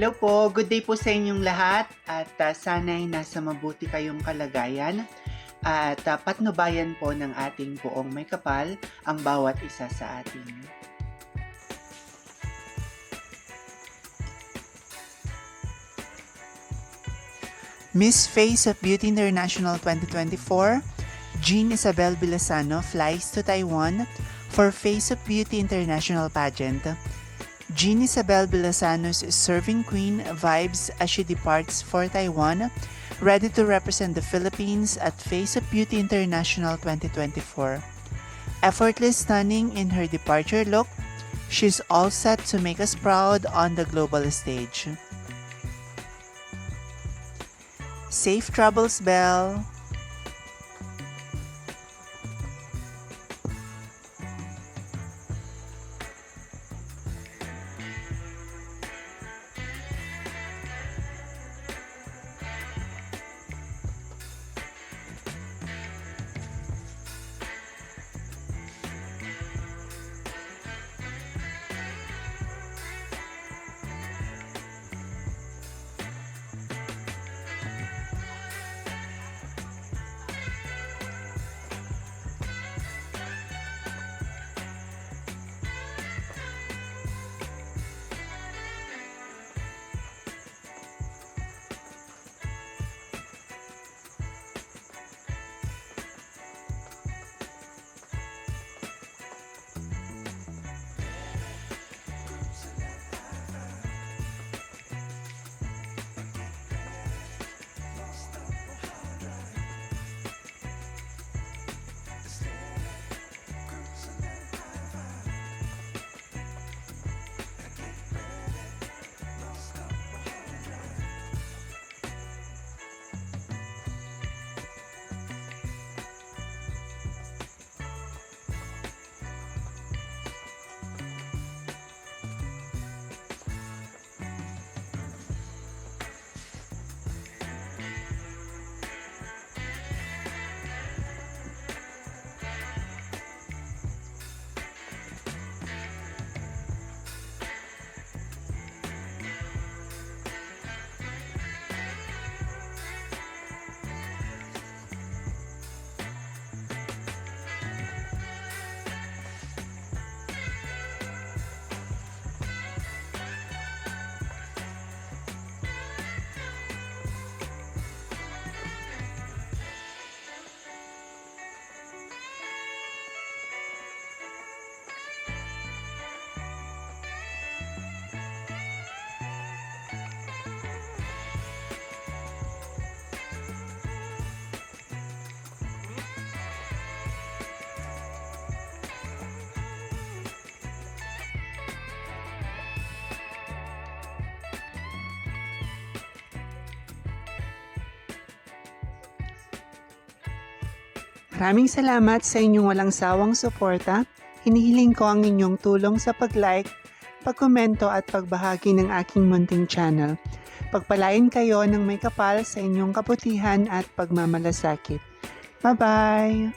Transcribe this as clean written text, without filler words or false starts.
Hello po, good day po sa inyong lahat at sana'y nasa mabuti kayong kalagayan at patnubayan po ng ating poong may kapal ang bawat isa sa atin. Miss Face of Beauty International 2024, Jean Isabel Villasano flies to Taiwan for Face of Beauty International pageant. Jean Isabel Villasano's serving queen vibes as she departs for Taiwan, ready to represent the Philippines at Face of Beauty International 2024. Effortless stunning in her departure look, she's all set to make us proud on the global stage. Safe travels, Belle. Maraming salamat sa inyong walang sawang suporta. Hinihiling ko ang inyong tulong sa pag-like, pag-komento at pagbahagi ng aking munting channel. Pagpalain kayo ng may kapal sa inyong kabutihan at pagmamalasakit. Bye-bye!